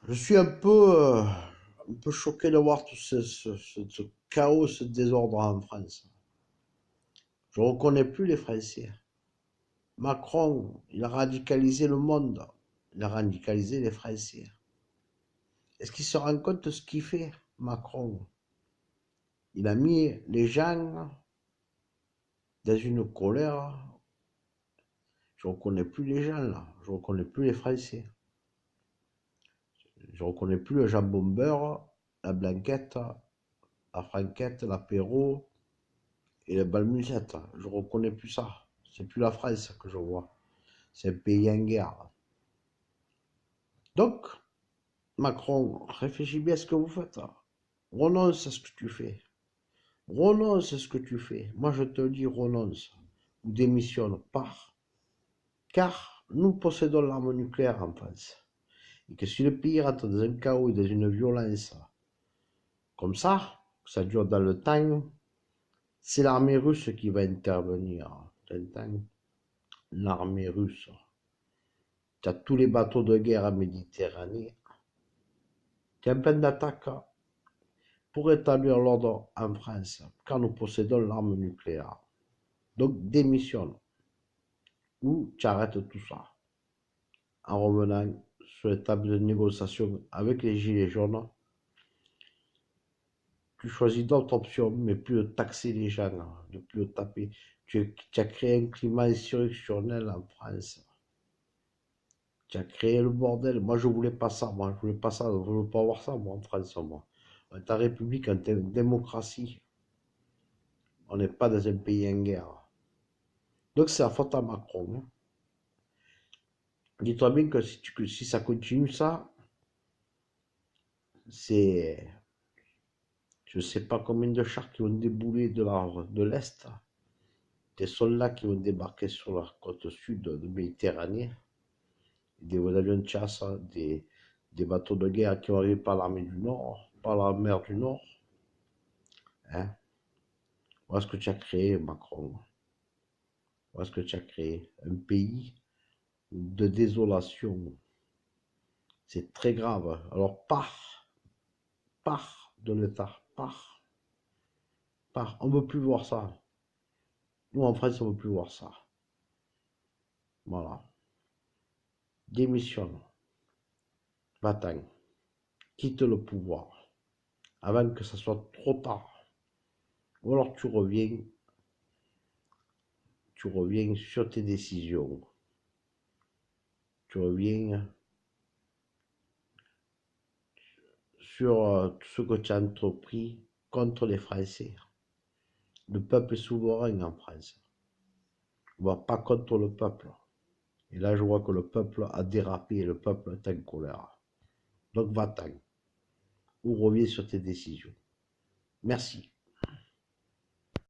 Je suis un peu choqué de voir tout ce chaos, ce désordre en France. Je ne reconnais plus les Français. Macron, il a radicalisé le monde. Il a radicalisé les Français. Est-ce qu'il se rend compte de ce qu'il fait, Macron? Il a mis les gens dans une colère. Je ne reconnais plus les gens là. Je ne reconnais plus les Français. Je ne reconnais plus le jambon beurre, la blanquette, la franquette, l'apéro et le balmusette. Je ne reconnais plus ça. C'est plus la France que je vois. C'est un pays en guerre. Donc, Macron, réfléchis bien à ce que vous faites. Renonce à ce que tu fais. Renonce à ce que tu fais. Moi, je te dis, renonce. Ou démissionne. Pars. Car nous possédons l'arme nucléaire en France. Et que si le pays rentre dans un chaos et dans une violence comme ça dure dans le temps, c'est l'armée russe qui va intervenir. T'entends? L'armée russe. Tu as tous les bateaux de guerre en Méditerranée. Tu es en pleine d'attaque pour établir l'ordre en France, car nous possédons l'arme nucléaire. Donc démissionne ou tu arrêtes tout ça. En revenant sur les tables de négociation avec les gilets jaunes, tu choisis d'autres options, mais plus de taxer les gens, de plus de taper. Tu as créé un climat insurrectionnel en France. Tu as créé le bordel. Moi, je voulais pas ça. Moi, je voulais pas ça. Je voulais pas voir ça, moi, en France, moi. On est en République, on est en démocratie. On n'est pas dans un pays en guerre. Donc, c'est la faute à Macron. Dis-toi bien que si ça continue, ça, c'est. Je ne sais pas combien de chars qui vont débouler de l'Est. Des soldats qui vont débarquer sur la côte sud de Méditerranée. Des avions de chasse, des bateaux de guerre qui vont arriver par l'armée du Nord, par la mer du Nord. Hein? Voilà ce que tu as créé, Macron. Voilà ce que tu as créé. Un pays de désolation. C'est très grave. Alors pars de l'État, pars. On ne veut plus voir ça. Nous, en France, on ne veut plus voir ça. Voilà. Démissionne. Va-t'en. Quitte le pouvoir. Avant que ça soit trop tard. Ou alors tu reviens sur tes décisions. Tu reviens sur ce que tu as entrepris contre les Français. Le peuple est souverain en France. On ne va pas contre le peuple. Et là, je vois que le peuple a dérapé et le peuple est en colère. Donc va-t'en ou reviens sur tes décisions. Merci.